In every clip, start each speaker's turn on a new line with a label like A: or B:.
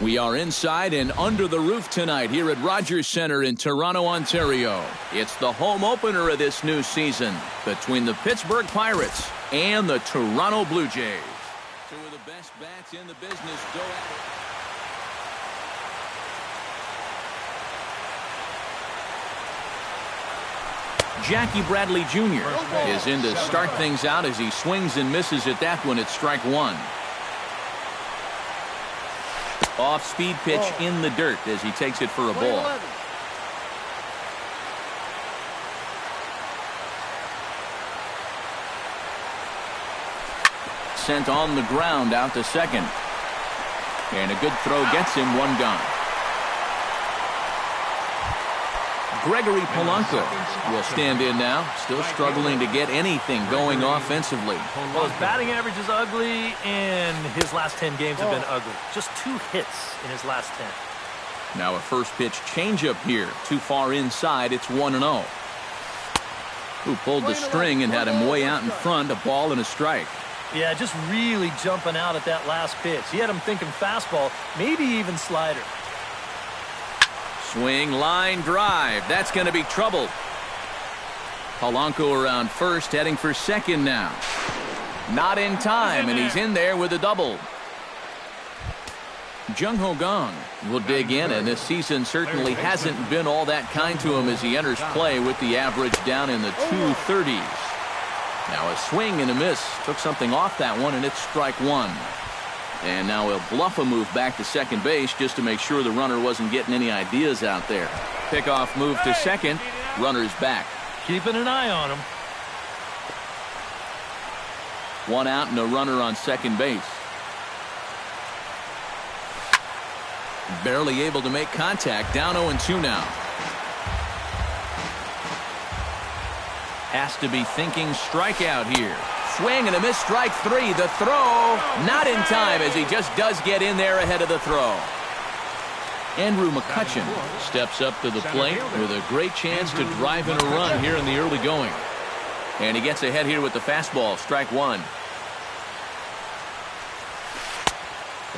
A: We are inside and under the roof tonight here at Rogers Centre in Toronto, Ontario. It's the home opener of this new season between the Pittsburgh Pirates and the Toronto Blue Jays. Two of the best bats in the business go at it. Jackie Bradley Jr. is in to start things out as he swings and misses at that one at strike one. Off-speed pitch in the dirt as he takes it for a ball. Sent on the ground out to second. And a good throw gets him, one gone. Gregory Polanco will stand in now, still struggling to get anything going offensively.
B: Well, his batting average is ugly, and his last 10 games have been ugly. Just 2 hits in his last 10.
A: Now a first pitch changeup here. Too far inside, it's 1-0. Who pulled the string and had him way out in front, a ball and a strike.
B: Yeah, just really jumping out at that last pitch. He had him thinking fastball, maybe even slider.
A: Swing, line, drive. That's going to be trouble. Polanco around first, heading for second now. Not in time, and he's in there with a double. Jung Ho Gong will dig in, and this season certainly hasn't been all that kind to him as he enters play with the average down in the 230s. Now a swing and a miss. Took something off that one, and it's strike one. And now he'll bluff a move back to second base just to make sure the runner wasn't getting any ideas out there. Pickoff move to second. Runner's back.
B: Keeping an eye on him.
A: One out and a runner on second base. Barely able to make contact. Down 0-2 now. Has to be thinking strikeout here. Swing and a miss, strike three. The throw not in time as he just does get in there ahead of the throw. Andrew McCutchen steps up to the plate with a great chance to drive in a run here in the early going. And he gets ahead here with the fastball, strike one.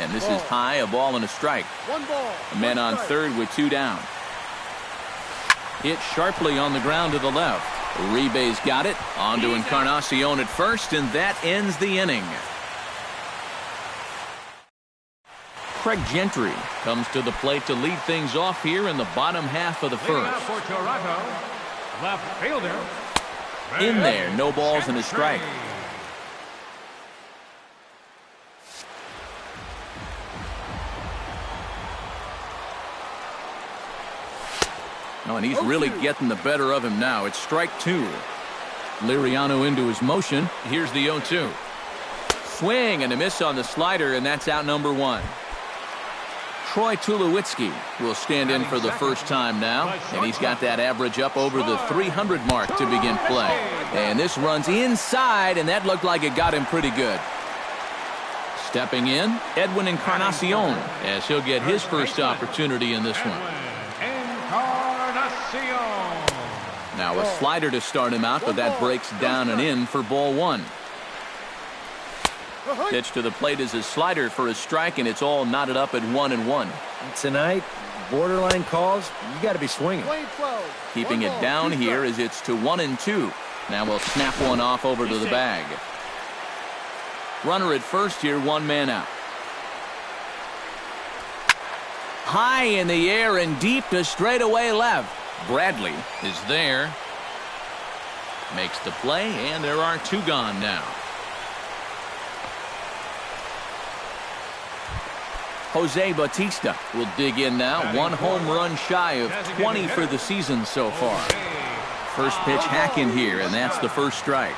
A: And this is high, a ball and a strike. A man on third with 2 down. Hit sharply on the ground to the left. Uribe's got it. On to Encarnacion at first, and that ends the inning. Craig Gentry comes to the plate to lead things off here in the bottom half of the first.
C: For Toronto, left fielder.
A: In there, no balls and a strike. Oh, and he's really getting the better of him now. It's strike two. Liriano into his motion. Here's the 0-2. Swing and a miss on the slider, and that's out number one. Troy Tulowitzki will stand in for the first time now, and he's got that average up over the 300 mark to begin play. And this runs inside, and that looked like it got him pretty good. Stepping in, Edwin Encarnacion, as he'll get his first opportunity in this one. Now a slider to start him out, but that breaks down and in for ball one. Pitch to the plate is a slider for a strike, and it's all knotted up at 1-1.
D: Tonight, borderline calls, you got to be swinging.
A: Keeping it down here as it's to 1-2. Now we'll snap one off over to the bag. Runner at first here, 1 man out. High in the air and deep to straightaway left. Bradley is there. Makes the play, and there are 2 gone now. Jose Bautista will dig in now. 1 home run shy of 20 for the season so far. First pitch hacking here, and that's the first strike.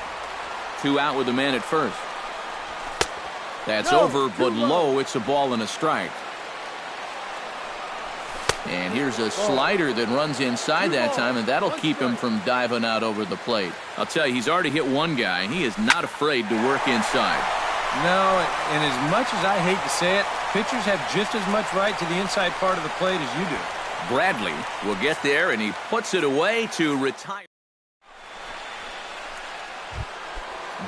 A: 2 out with a man at first. That's over, but low. It's a ball and a strike. And here's a slider that runs inside that time, and that'll keep him from diving out over the plate. I'll tell you, he's already hit 1 guy, and he is not afraid to work inside.
D: No, and as much as I hate to say it, pitchers have just as much right to the inside part of the plate as you do.
A: Bradley will get there, and he puts it away to retire.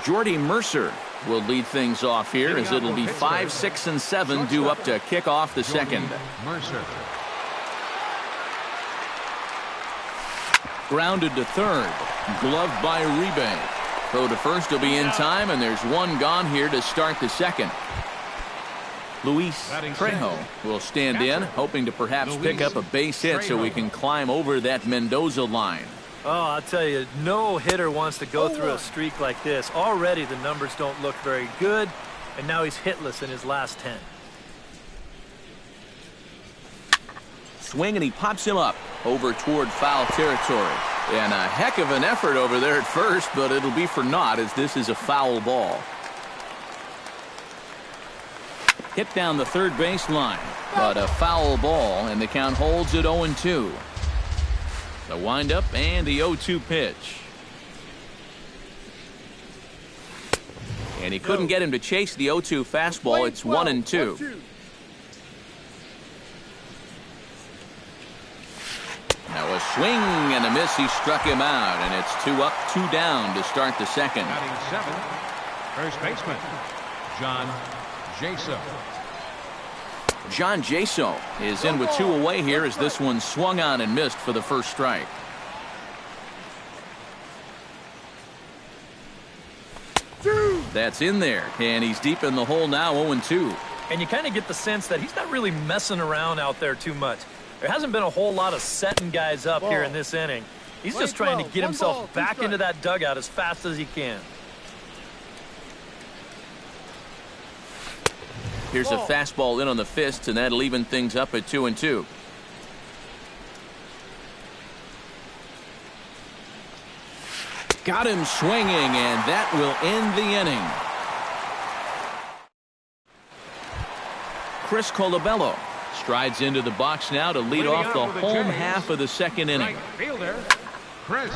A: Jordy Mercer will lead things off here as it'll be 5, 6, and 7 due up to kick off the second.
C: Mercer.
A: Grounded to third. Gloved by Uribe. Throw to first will be in time, and there's one gone here to start the second. Luis Trejo will stand in, hoping to perhaps pick up a base hit so we can climb over that Mendoza line.
B: Oh, I'll tell you, no hitter wants to go through a streak like this. Already the numbers don't look very good, and now he's hitless in his last 10.
A: Swing, and he pops him up over toward foul territory. And a heck of an effort over there at first, but it'll be for naught as this is a foul ball. Hit down the third baseline, but a foul ball, and the count holds at 0-2. The windup and the 0-2 pitch. And he couldn't get him to chase the 0-2 fastball. It's 1-2. Now a swing and a miss. He struck him out, and it's 2 up, 2 down to start the second.
C: Batting seventh, first baseman, John Jaso.
A: John Jaso is in with 2 away here as this one swung on and missed for the first strike. That's in there, and he's deep in the hole now, 0-2.
B: And you kind of get the sense that he's not really messing around out there too much. There hasn't been a whole lot of setting guys up here in this inning. He's just trying to get himself back into that dugout as fast as he can.
A: Here's a fastball in on the fists, and that'll even things up at 2-2. Got him swinging, and that will end the inning. Chris Colabello strides into the box now to lead off the home half of the second inning.
C: Right fielder, Chris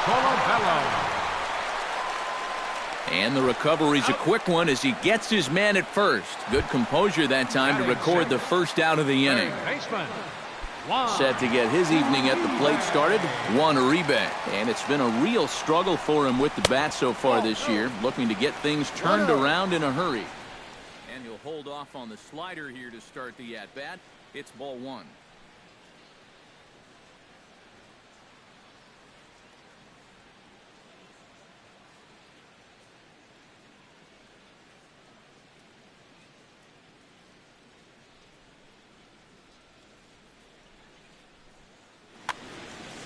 C: Colabello.
A: And the recovery's a quick one as he gets his man at first. Good composure that time to record the first out of the inning. Set to get his evening at the plate started, Juan Uribe. And it's been a real struggle for him with the bat so far this year, looking to get things turned around in a hurry. And he'll hold off on the slider here to start the at-bat. It's ball 1.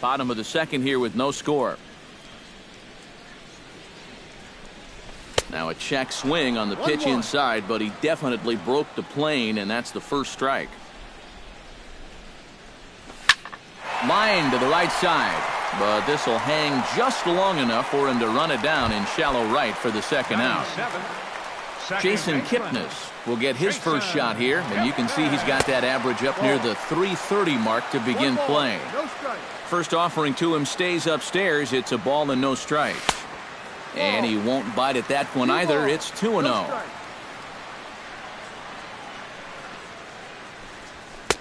A: Bottom of the second here with no score. Now a check swing on the pitch inside, but he definitely broke the plane, and that's the first strike. Line to the right side, but this will hang just long enough for him to run it down in shallow right for the second out. Jason Kipnis will get his first shot here, and you can see he's got that average up near the .330 mark to begin playing. First offering to him stays upstairs. It's a ball and no strikes. And he won't bite at that one either. It's 2-0.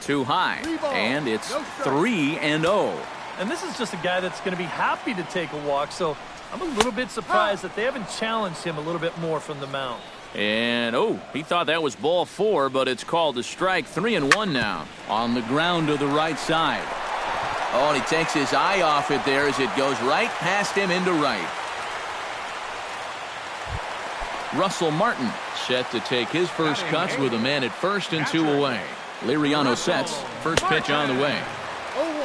A: Too high, and it's 3-0.
B: And this is just a guy that's going to be happy to take a walk, so I'm a little bit surprised that they haven't challenged him a little bit more from the mound.
A: And, he thought that was ball 4, but it's called a strike. 3-1 now on the ground to the right side. Oh, and he takes his eye off it there as it goes right past him into right. Russell Martin set to take his first cuts with a man at first and 2 away. Liriano sets. First pitch on the way.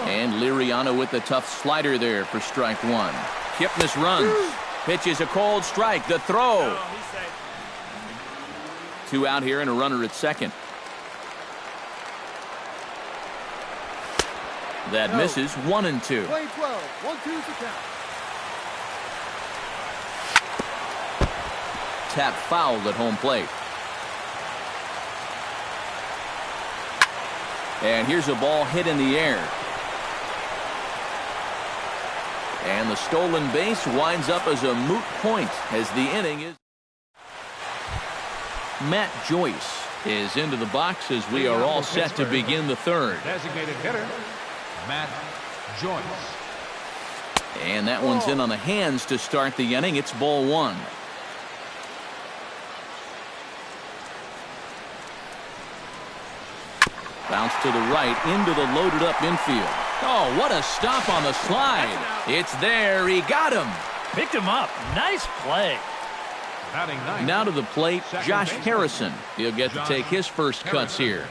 A: And Liriano with the tough slider there for strike 1. Kipnis runs. Pitches a cold strike. The throw. 2 out here and a runner at second. That misses. 1-2.
E: Play 12. 1-2's the count.
A: Tap fouled at home plate. And here's a ball hit in the air. And the stolen base winds up as a moot point as the inning is. Matt Joyce is into the box as we are all set to begin the third.
C: Designated hitter, Matt Joyce.
A: And that one's in on the hands to start the inning. It's ball 1. Bounce to the right into the loaded-up infield. Oh, what a stop on the slide. It's there. He got him.
B: Picked him up. Nice play.
C: Batting ninth.
A: Now to the plate,
C: Second
A: Josh
C: baseman.
A: Harrison. He'll get to take his first cuts here.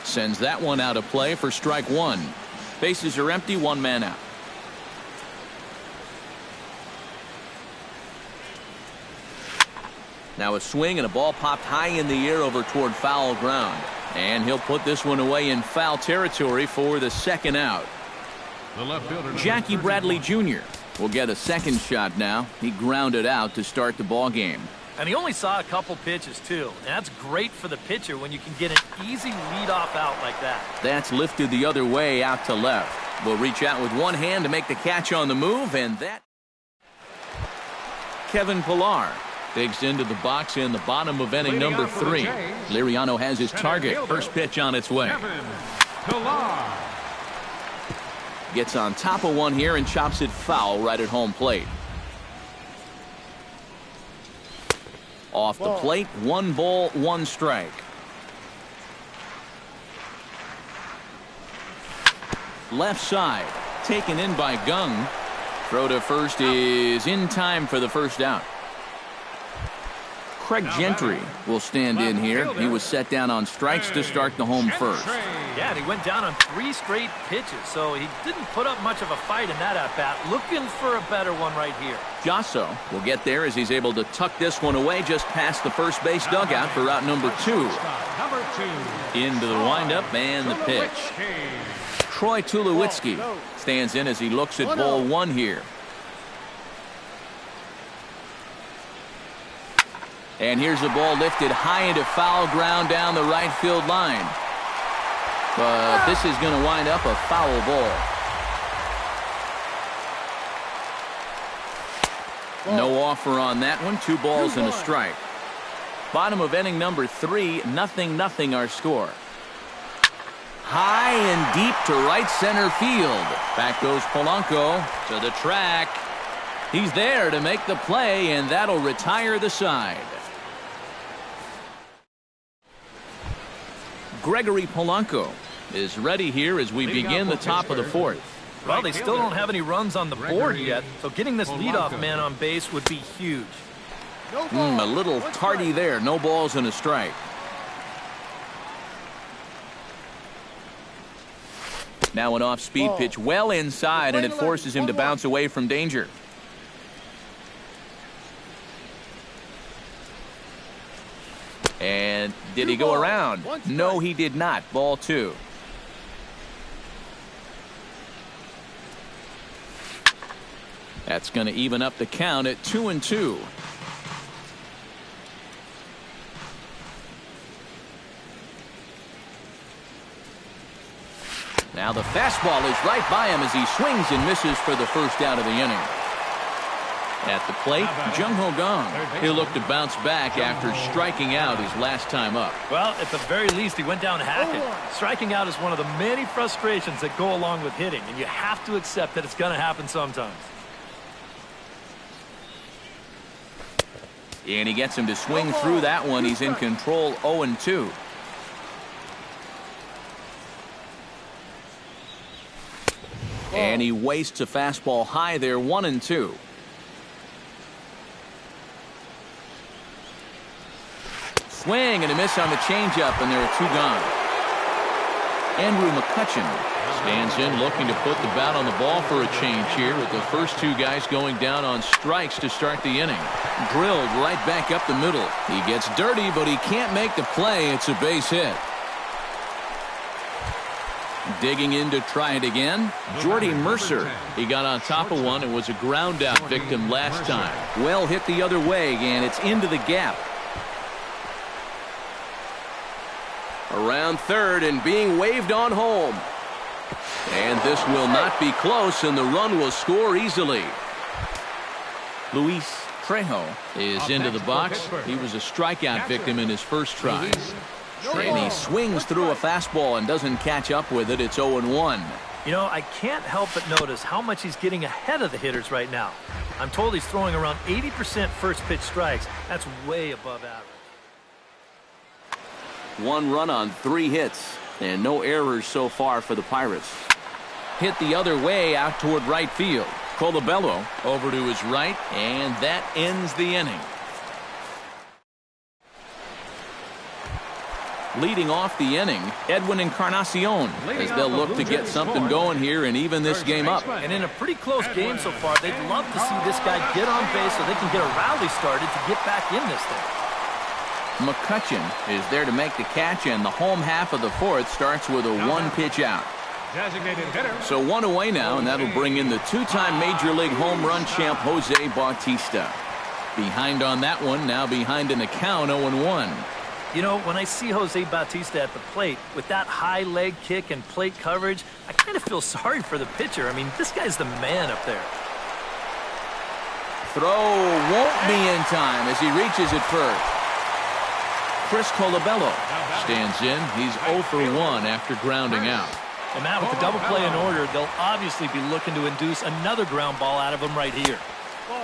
A: Sends that one out of play for strike one. Bases are empty, one man out. Now a swing and a ball popped high in the air over toward foul ground. And he'll put this one away in foul territory for the second out.
C: The left fielder, number
A: Jackie
C: 31.
A: Bradley Jr. will get a second shot now. He grounded out to start the ball game.
B: And he only saw a couple pitches, too. And that's great for the pitcher when you can get an easy leadoff out like that.
A: That's lifted the other way out to left. Will reach out with one hand to make the catch on the move, and that... Kevin Pillar digs into the box in the bottom of inning
C: Leading
A: number
C: out for the
A: 3.
C: Jays,
A: Liriano has his
C: center
A: target.
C: fielder,
A: First pitch on its way.
C: Kevin Pillar.
A: Gets on top of one here and chops it foul right at home plate. Off the plate, 1 ball, 1 strike. Left side, taken in by Gung. Throw to first is in time for the first out. Craig Gentry will stand in here. He was set down on strikes to start the home first.
B: Yeah, and he went down on 3 straight pitches, so he didn't put up much of a fight in that at-bat. Looking for a better one right here.
A: Jasso will get there as he's able to tuck this one away just past the first base dugout for out number 2.
C: Number 2.
A: Into the windup and the pitch. Troy Tulowitzki stands in as he looks at ball 1 here. And here's the ball lifted high into foul ground down the right field line. But this is going to wind up a foul ball. No offer on that one. 2 balls and a strike. Bottom of inning number 3, 0-0 our score. High and deep to right center field. Back goes Polanco to the track. He's there to make the play, and that'll retire the side. Gregory Polanco is ready here as we begin the top of the 4th.
B: Well, they still don't have any runs on the board yet, so getting this leadoff man on base would be huge.
A: A little tardy there. No balls and a strike. Now an off-speed pitch well inside, and it forces him to bounce away from danger. And did he go around? No, he did not. Ball 2. That's going to even up the count at 2-2. Now the fastball is right by him as he swings and misses for the first out of the inning. At the plate, Jung-Ho Kang. He'll look to bounce back after striking out his last time up.
B: Well, at the very least, he went down hacking. Striking out is one of the many frustrations that go along with hitting, and you have to accept that it's going to happen sometimes.
A: And he gets him to swing through that one. He's in control, 0-2. And he wastes a fastball high there, 1-2. Swing and a miss on the changeup, and there are 2 gone. Andrew McCutchen stands in looking to put the bat on the ball for a change here with the first 2 guys going down on strikes to start the inning. Drilled right back up the middle. He gets dirty, but he can't make the play. It's a base hit. Digging in to try it again, Jordy Mercer. He got on top of one and was a ground out victim last time. Well hit the other way, and it's into the gap. Around third and being waved on home. And this will not be close, and the run will score easily. Luis Trejo is into the box. He was a strikeout victim in his first try. And he swings through a fastball and doesn't catch up with it. It's 0-1.
B: You know, I can't help but notice how much he's getting ahead of the hitters right now. I'm told he's throwing around 80% first pitch strikes. That's way above average.
A: 1 run on 3 hits, and no errors so far for the Pirates. Hit the other way out toward right field. Colabello over to his right, and that ends the inning. Leading off the inning, Edwin Encarnacion, as they'll look to get something going here and even this game up.
B: And in a pretty close game so far, they'd love to see this guy get on base so they can get a rally started to get back in this thing.
A: McCutcheon is there to make the catch, and the home half of the 4th starts with a 1-pitch out.
C: Designated hitter.
A: So 1 away now, and that'll bring in the 2-time Major League home run champ Jose Bautista. Behind on that one, now behind in the count, 0-1.
B: You know, when I see Jose Bautista at the plate, with that high leg kick and plate coverage, I kind of feel sorry for the pitcher. I mean, this guy's the man up there.
A: Throw won't be in time as he reaches it first. Chris Colabello stands in. He's 0 for 1 after grounding out.
B: And Matt, with the double play in order, they'll obviously be looking to induce another ground ball out of him right here.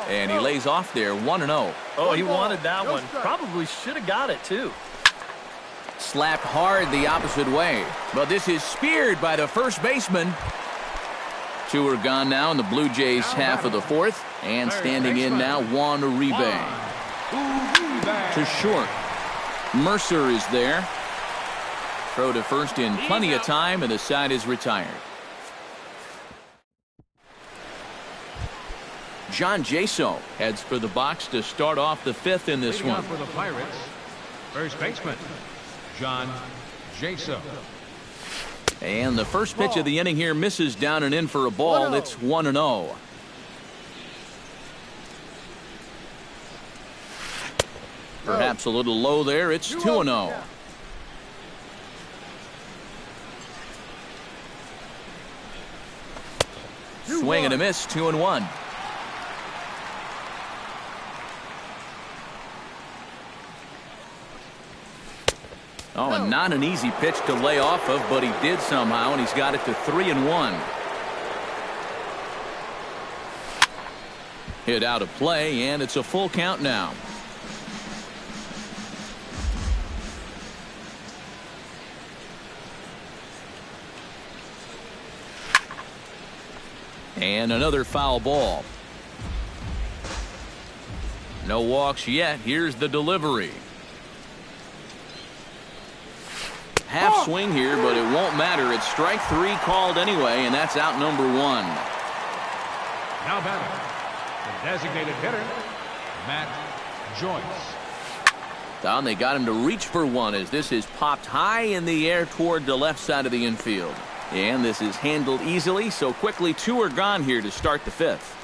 A: And he lays off there, 1-0.
B: Oh, he wanted that one. Probably should have got it, too.
A: Slapped hard the opposite way. But this is speared by the first baseman. 2 are gone now in the Blue Jays half of the 4th. And standing in now, Juan Uribe. To short. Mercer is there. Throw to first in plenty of time, and the side is retired. John Jaso heads for the box to start off the 5th in this one.
C: For the Pirates, first baseman, John Jaso.
A: And the first pitch of the inning here misses down and in for a ball. It's 1-0. Perhaps a little low there. It's 2-0. Swing and a miss, 2-1. Oh, and not an easy pitch to lay off of, but he did somehow, and he's got it to 3-1. Hit out of play, and it's a full count now. And another foul ball. No walks yet. Here's the delivery. Half swing here, but it won't matter. It's strike 3 called anyway, and that's out number 1.
C: Now batting, the designated hitter, Matt Joyce.
A: Down, they got him to reach for 1 as this is popped high in the air toward the left side of the infield. And this is handled easily, so quickly 2 are gone here to start the 5th.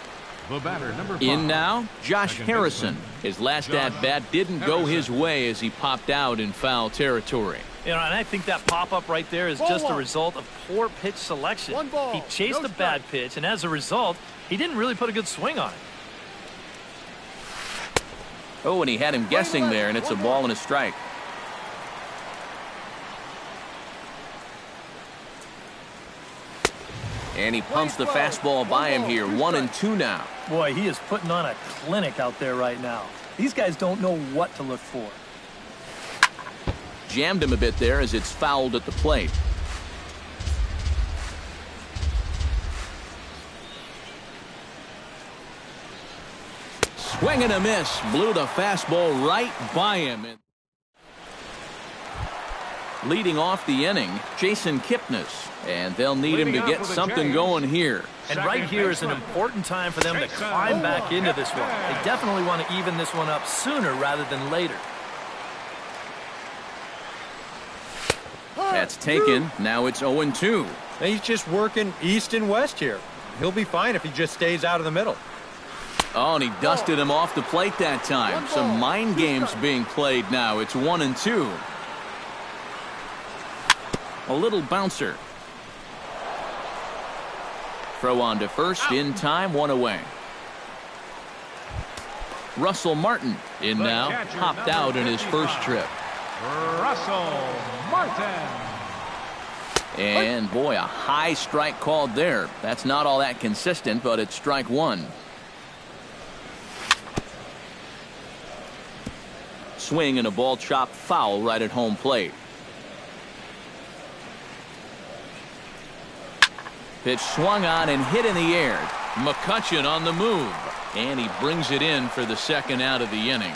C: The batter, number 5.
A: In now, Josh Harrison. His last at-bat didn't go his way as he popped out in foul territory.
B: You know, and I think that pop-up right there is just a result of poor pitch selection. He chased a bad pitch, and as a result, he didn't really put a good swing on it.
A: Oh, and he had him guessing there, and it's a ball and a strike. And he pumps the fastball by him here. 1-2 now.
B: Boy, he is putting on a clinic out there right now. These guys don't know what to look for.
A: Jammed him a bit there as it's fouled at the plate. Swing and a miss. Blew the fastball right by him. Leading off the inning, Jason Kipnis. And they'll need him to get something going here.
B: And right here is an important time for them to climb back into this one. They definitely want to even this one up sooner rather than later.
A: That's taken. Now it's 0-2.
D: He's just working east and west here. He'll be fine if he just stays out of the middle.
A: Oh, and he dusted him off the plate that time. Some mind games being played now. It's 1-2. A little bouncer. Throw on to first in time, 1 away. Russell Martin in now, popped out in his first trip.
C: Russell Martin.
A: And boy, a high strike called there. That's not all that consistent, but it's strike 1. Swing and a ball chopped foul right at home plate. Pitch swung on and hit in the air. McCutchen on the move. And he brings it in for the second out of the inning.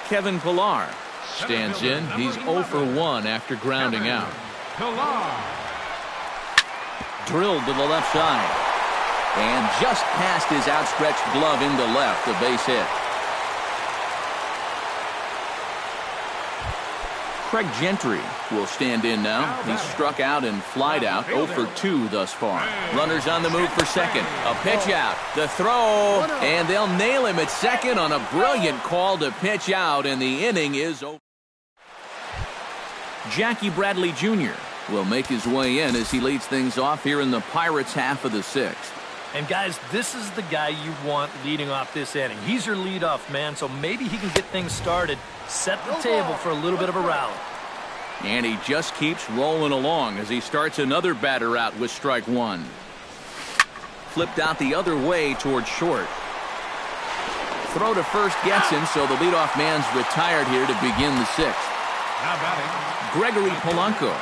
A: Kevin Pillar stands in. He's 0 for 1 after grounding out. Drilled to the left side. And just past his outstretched glove into left, a base hit. Craig Gentry will stand in now. He's struck out and flied out, 0 for 2 thus far. Runners on the move for second. A pitch out. The throw, and they'll nail him at second on a brilliant call to pitch out, and the inning is over. Jackie Bradley Jr. will make his way in as he leads things off here in the Pirates' half of the sixth.
B: And guys, this is the guy you want leading off this inning. He's your leadoff man, so maybe he can get things started, set the table for a little bit of a rally.
A: And he just keeps rolling along as he starts another batter out with strike one. Flipped out the other way towards short. Throw to first gets him, so the leadoff man's retired here to begin the sixth.
C: Now batting,
A: Gregory Polanco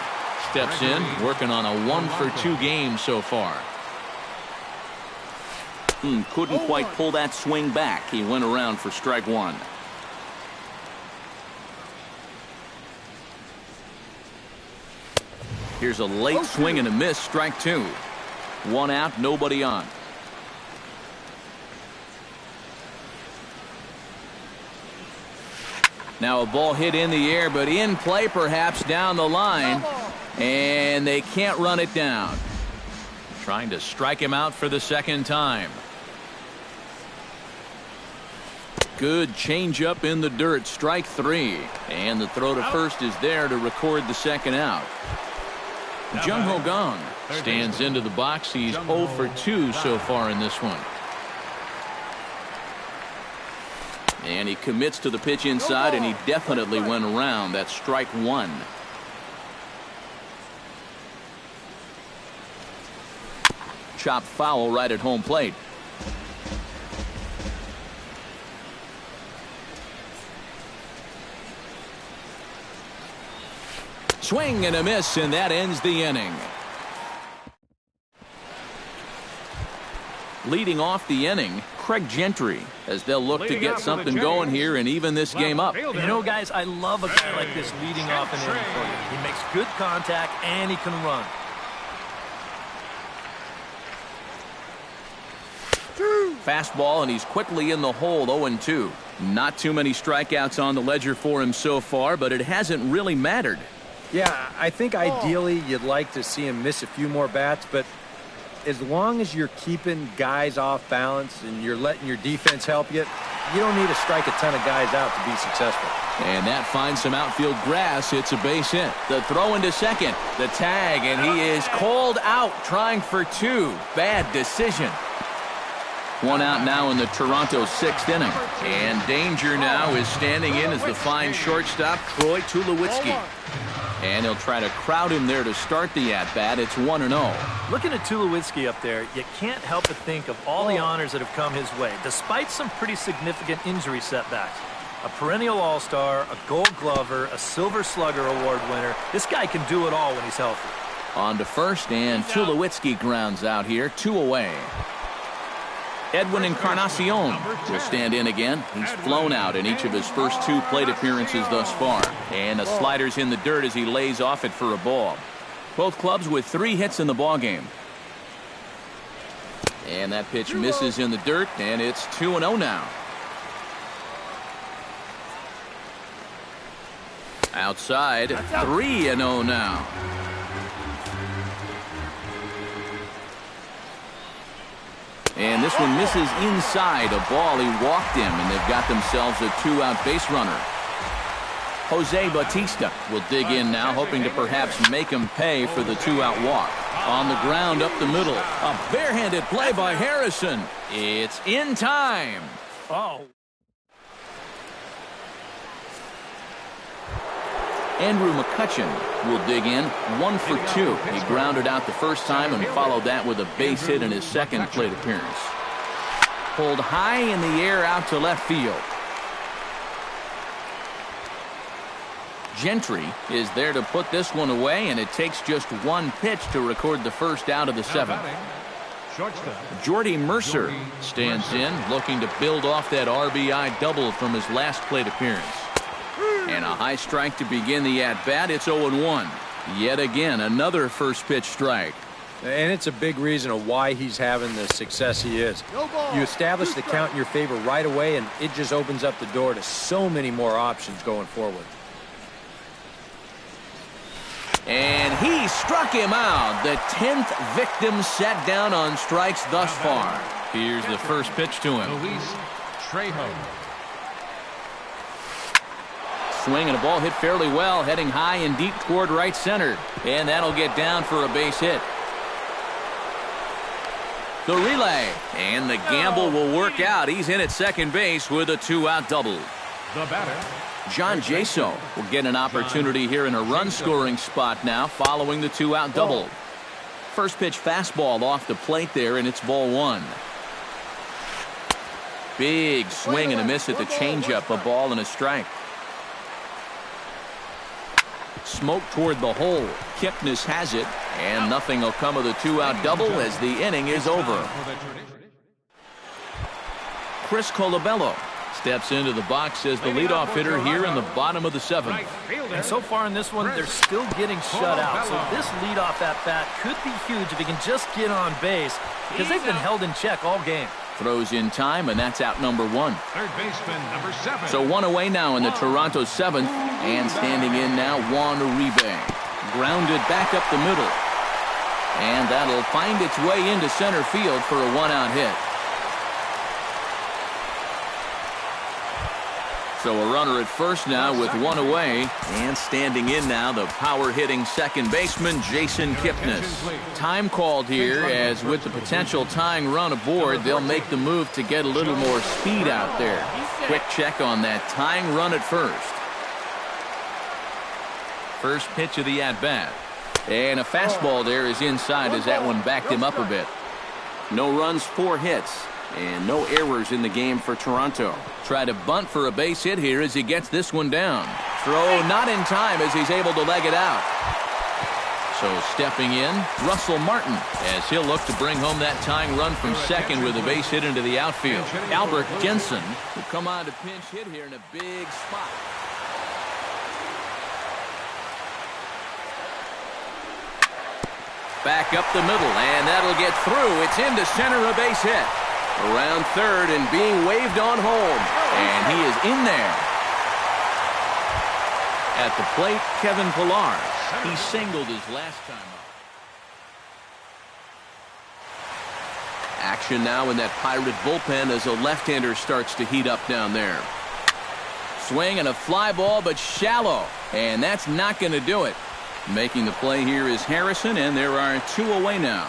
A: steps in, working on a 1 for 2 game so far. Couldn't quite pull that swing back. He went around for strike one. Here's a late swing and a miss, strike two. One out, nobody on. Now a ball hit in the air, but in play perhaps down the line. And they can't run it down. Trying to strike him out for the second time. Good changeup in the dirt, strike three. And the throw to first is there to record the second out. Jung Ho Gong stands into the box. He's 0 for 2 so far in this one. And he commits to the pitch inside, and he definitely went around. That's strike one. Chopped foul right at home plate. Swing and a miss, and that ends the inning. Leading off the inning, Craig Gentry, as they'll look to get something going here and even this game up.
B: You know, guys, I love a guy like this leading off an inning for you. He makes good contact, and he can run.
A: Fastball, and he's quickly in the hole, 0-2. Not too many strikeouts on the ledger for him so far, but it hasn't really mattered.
D: Yeah, I think ideally you'd like to see him miss a few more bats, but as long as you're keeping guys off balance and you're letting your defense help you, you don't need to strike a ton of guys out to be successful.
A: And that finds some outfield grass. It's a base hit. The throw into second. The tag, and he is called out trying for two. Bad decision. One out now in the Toronto sixth inning. And danger now is standing in as the fine shortstop, Troy Tulowitzki. And he'll try to crowd him there to start the at-bat. It's 1-0.
B: Looking at Tulowitzki up there, you can't help but think of all the honors that have come his way, despite some pretty significant injury setbacks. A perennial all-star, a gold glover, a silver slugger award winner. This guy can do it all when he's healthy.
A: On to first, and Tulowitzki grounds out here, 2 away. Edwin Encarnacion will stand in again. He's flown out in each of his first 2 plate appearances thus far. And the slider's in the dirt as he lays off it for a ball. Both clubs with 3 hits in the ballgame. And that pitch misses in the dirt, and it's 2-0 now. Outside, 3-0 now. And this one misses inside. A ball, he walked him, and they've got themselves a 2-out base runner. Jose Bautista will dig in now, hoping to perhaps make him pay for the 2-out walk. On the ground up the middle. A barehanded play by Harrison. It's in time.
B: Oh.
A: Andrew McCutchen will dig in, 1 for 2. He grounded out the first time and followed that with a base hit in his second plate appearance. Pulled high in the air out to left field. Gentry is there to put this one away, and it takes just one pitch to record the first out of the seventh.
C: Shortstop.
A: Jordy Mercer stands in, looking to build off that RBI double from his last plate appearance. And a high strike to begin the at-bat. It's 0-1. Yet again, another first pitch strike.
D: And it's a big reason of why he's having the success he is.
E: No ball.
D: You establish the count in your favor right away, and it just opens up the door to so many more options going forward.
A: And he struck him out. The 10th victim set down on strikes thus far. Here's the first pitch to him.
C: Luis Trejo.
A: Swing and a ball hit fairly well, heading high and deep toward right center. And that'll get down for a base hit. The relay, and the gamble will work out. He's in at second base with a 2-out double.
C: The batter.
A: John Jaso will get an opportunity here in a run-scoring spot now following the 2-out double. First pitch fastball off the plate there, and it's ball one. Big swing and a miss at the changeup, a ball and a strike. Smoke toward the hole. Kipnis has it, and nothing will come of the 2-out double as the inning is over. Chris Colabello steps into the box as the leadoff hitter here in the bottom of the seventh.
B: And so far in this one, they're still getting shut out. So this leadoff at-bat could be huge if he can just get on base, because they've been held in check all game.
A: Throws in time, and that's out number one.
C: Third baseman, number 7.
A: So one away now in the Toronto seventh, and standing in now Juan Uribe. Grounded back up the middle, and that'll find its way into center field for a 1-out hit. So a runner at first now with one away, and standing in now the power-hitting second baseman Jason Kipnis. Time called here, as with the potential tying run aboard, they'll make the move to get a little more speed out there. Quick check on that tying run at first. First pitch of the at-bat. And a fastball there is inside as that one backed him up a bit. No runs, 4 hits. And no errors in the game for Toronto. Try to bunt for a base hit here as he gets this one down. Throw not in time as he's able to leg it out. So stepping in, Russell Martin, as he'll look to bring home that tying run from second with a base hit into the outfield. Albert Jensen will come on to pinch hit here in a big spot. Back up the middle, and that'll get through. It's into center, a base hit. Around third and being waved on home. And he is in there. At the plate, Kevin Pillar. He singled his last time up. Action now in that Pirate bullpen as a left-hander starts to heat up down there. Swing and a fly ball, but shallow. And that's not going to do it. Making the play here is Harrison, and there are 2 away now.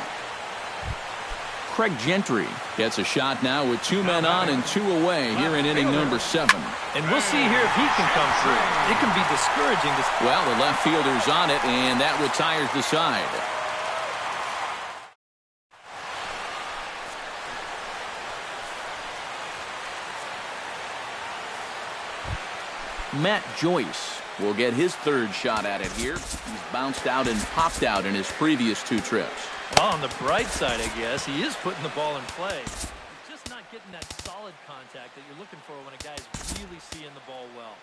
A: Craig Gentry gets a shot now with 2 men on and 2 away here in inning number 7.
B: And we'll see here if he can come through. It can be discouraging.
A: Well, the left fielder's on it, and that retires the side. Matt Joyce will get his 3rd shot at it here. He's bounced out and popped out in his previous 2 trips.
B: Well, on the bright side, I guess, he is putting the ball in play. He's just not getting that solid contact that you're looking for when a guy's really seeing the ball well.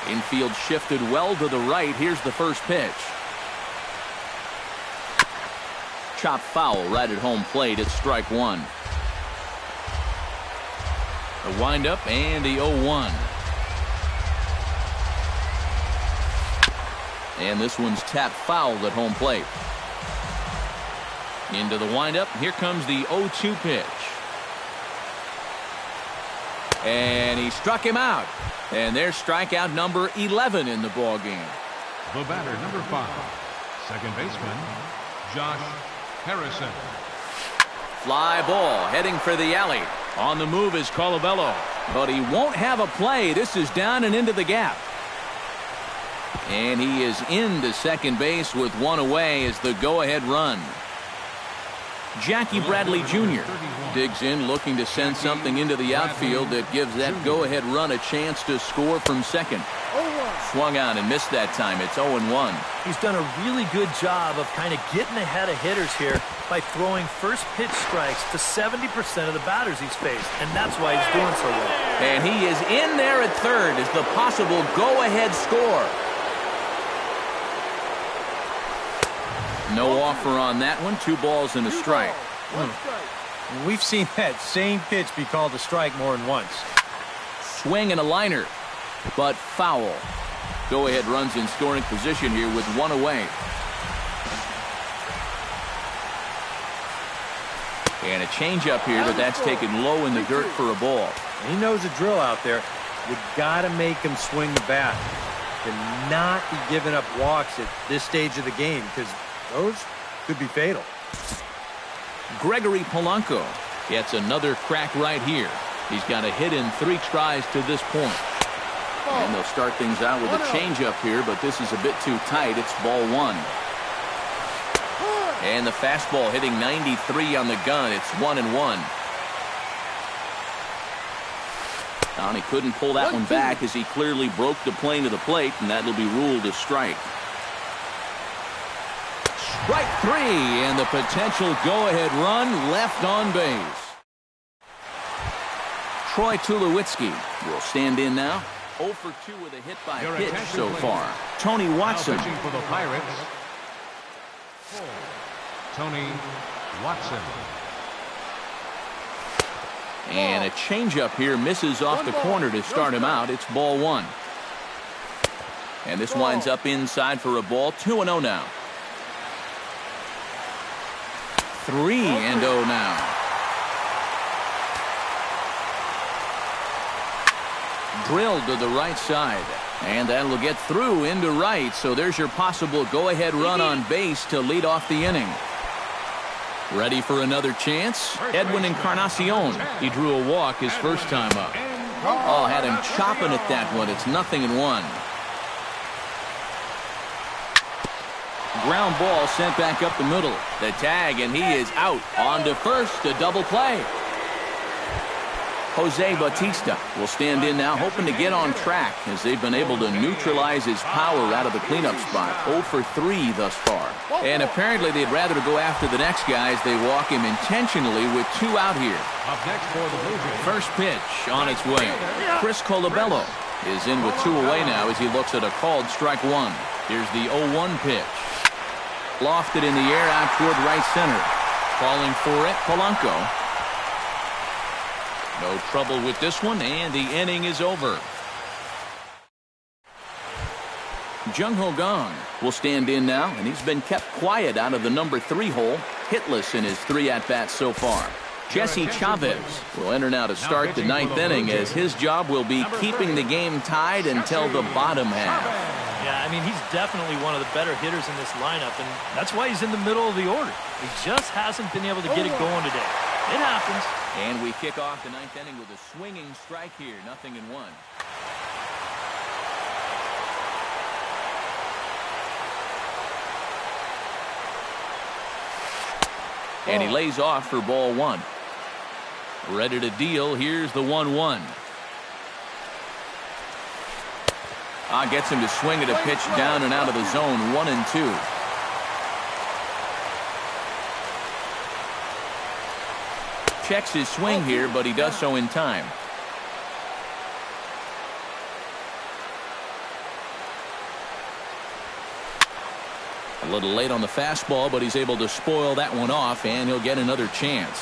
A: Infield shifted well to the right. Here's the first pitch. Chop foul right at home plate. It's strike 1. A windup and the 0-1. And this one's tapped foul at home plate. Into the windup. Here comes the 0-2 pitch. And he struck him out. And there's strikeout number 11 in the ball game.
C: The batter, number 5. Second baseman, Josh Harrison.
A: Fly ball heading for the alley. On the move is Colabello. But he won't have a play. This is down and into the gap. And he is into second base with 1 away as the go-ahead run. Jackie Bradley Jr. digs in, looking to send something into the outfield that gives that go-ahead run a chance to score from second. Swung out and missed that time. It's 0-1.
B: He's done a really good job of kind of getting ahead of hitters here by throwing first pitch strikes to 70% of the batters he's faced, and that's why he's doing so well.
A: And he is in there at third as the possible go-ahead score. No offer on that one. 2 balls and a strike.
D: We've seen that same pitch be called a strike more than once.
A: Swing and a liner, but foul. Go-ahead runs in scoring position here with 1 away. And a changeup here, but that's taken low in the dirt for a ball.
D: He knows the drill out there. You got to make him swing the bat. Cannot be giving up walks at this stage of the game because those could be fatal.
A: Gregory Polanco gets another crack right here. He's got a hit in 3 tries to this point. And they'll start things out with a changeup here, but this is a bit too tight. It's ball 1. And the fastball hitting 93 on the gun. It's 1-1. And he couldn't pull that one back as he clearly broke the plane to the plate, and that'll be ruled a strike. Strike 3, and the potential go-ahead run left on base. Troy Tulowitzki will stand in now. 0 for 2 with a hit by pitch so far. Tony Watson.
C: Now pitching for the Pirates, Tony Watson.
A: And a changeup here misses off the corner to start him out. It's ball 1. And this winds up inside for a ball. 2-0 now. 3-0 now. Drilled to the right side. And that'll get through into right. So there's your possible go-ahead run on base to lead off the inning. Ready for another chance? Edwin Encarnacion. He drew a walk his first time up. Oh, had him chopping at that one. It's 0-1. Ground ball sent back up the middle. The tag, and he is out. On to first, a double play. Jose Bautista will stand in now, hoping to get on track as they've been able to neutralize his power out of the cleanup spot. 0 for 3 thus far. And apparently they'd rather go after the next guy as they walk him intentionally with 2 out here.
C: Up next for the Blue Jays,
A: First pitch on its way. Chris Colabello is in with 2 away now as he looks at a called strike 1. Here's the 0-1 pitch. Lofted in the air out toward right center. Falling for it, Polanco. No trouble with this one, and the inning is over. Jung Ho Gong will stand in now, and he's been kept quiet out of the number 3 hole, hitless in his 3 at-bats so far. Jesse Chavez will enter now to start the 9th inning, as his job will be keeping the game tied until the bottom half.
B: Yeah, I mean, he's definitely one of the better hitters in this lineup, and that's why he's in the middle of the order. He just hasn't been able to get it going today. It happens.
A: And we kick off the 9th inning with a swinging strike here, 0-1. And he lays off for ball 1. Ready to deal. Here's the 1-1. Gets him to swing at a pitch down and out of the zone. 1-2. Checks his swing here, but he does so in time. A little late on the fastball, but he's able to spoil that one off, and he'll get another chance.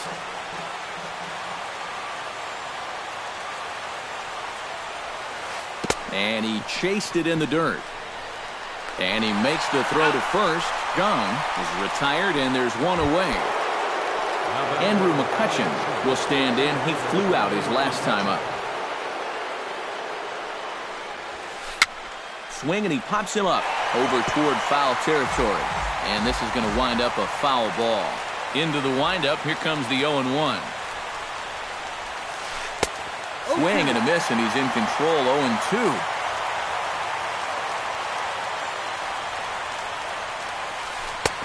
A: And he chased it in the dirt. And he makes the throw to first. Gong is retired, and there's 1 away. Andrew McCutcheon will stand in. He flew out his last time up. Swing, and he pops him up over toward foul territory. And this is going to wind up a foul ball. Into the windup, here comes the 0-1. Swing and a miss, and he's in control. 0-2.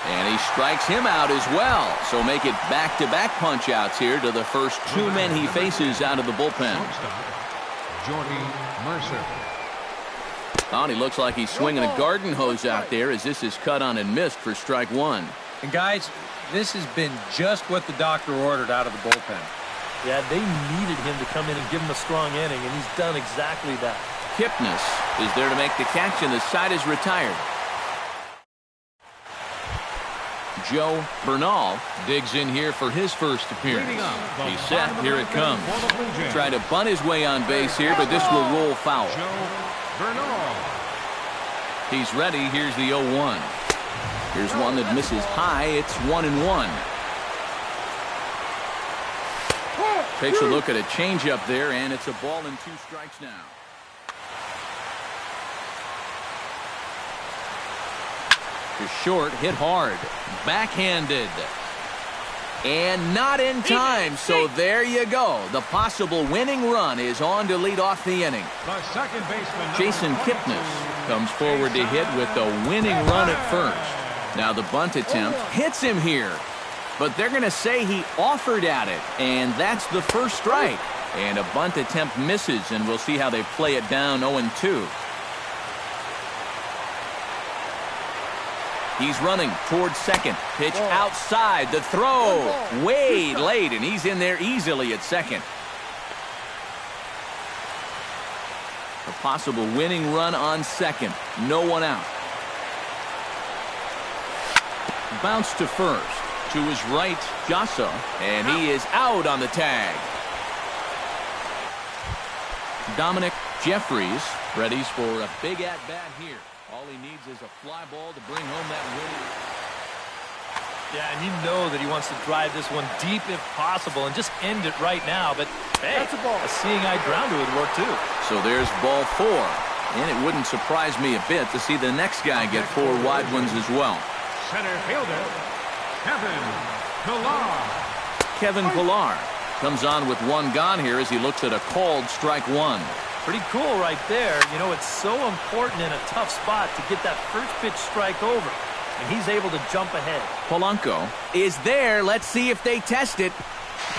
A: And he strikes him out as well. So make it back-to-back punch-outs here to the first two men he faces out of the bullpen.
C: Jordy Mercer.
A: Oh, and he looks like he's swinging a garden hose out there as this is cut on and missed for strike one.
D: And guys, this has been just what the doctor ordered out of the bullpen.
B: Yeah, they needed him to come in and give him a strong inning, and he's done exactly that.
A: Kipnis is there to make the catch, and the side is retired. Joe Bernal digs in here for his first appearance. He's set. Here it comes. Trying to bunt his way on base here, but this will roll foul.
C: Joe Bernal.
A: He's ready. Here's the 0-1. Here's one that misses high. It's 1-1. Takes a look at a changeup there, and it's a ball and 2 strikes now. To short, hit hard, backhanded, and not in time. So there you go. The possible winning run is on to lead off the inning.
C: The second baseman,
A: Jason Kipnis comes forward to hit with the winning run at first. Now the bunt attempt hits him here, but they're going to say he offered at it, and that's the first strike. And a bunt attempt misses, and we'll see how they play it down 0-2. He's running towards second. Pitch outside. The throw way late, and he's in there easily at second. A possible winning run on second. No one out. Bounce to first. To his right, Jassa, and he is out on the tag. Dominic Jeffries readies for a big at-bat here. All he needs is a fly ball to bring home that win.
B: Yeah, and you know that he wants to drive this one deep if possible and just end it right now. But, hey,
E: That's a ball.
B: seeing-eye grounder would work, too.
A: So there's ball 4. And it wouldn't surprise me a bit to see the next guy get 4 wide ones as well.
C: center fielder, Kevin Pillar.
A: Kevin Pillar comes on with 1 gone here as he looks at a called strike 1.
B: Pretty cool right there. You know, it's so important in a tough spot to get that first pitch strike over. And he's able to jump ahead.
A: Polanco is there. Let's see if they test it.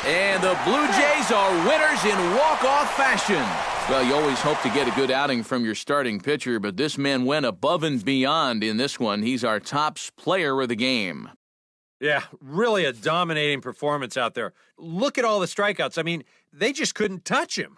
A: And the Blue Jays are winners in walk-off fashion. Well, you always hope to get a good outing from your starting pitcher, but this man went above and beyond in this one. He's our top player of the game.
D: Yeah, really a dominating performance out there. Look at all the strikeouts. I mean, they just couldn't touch him.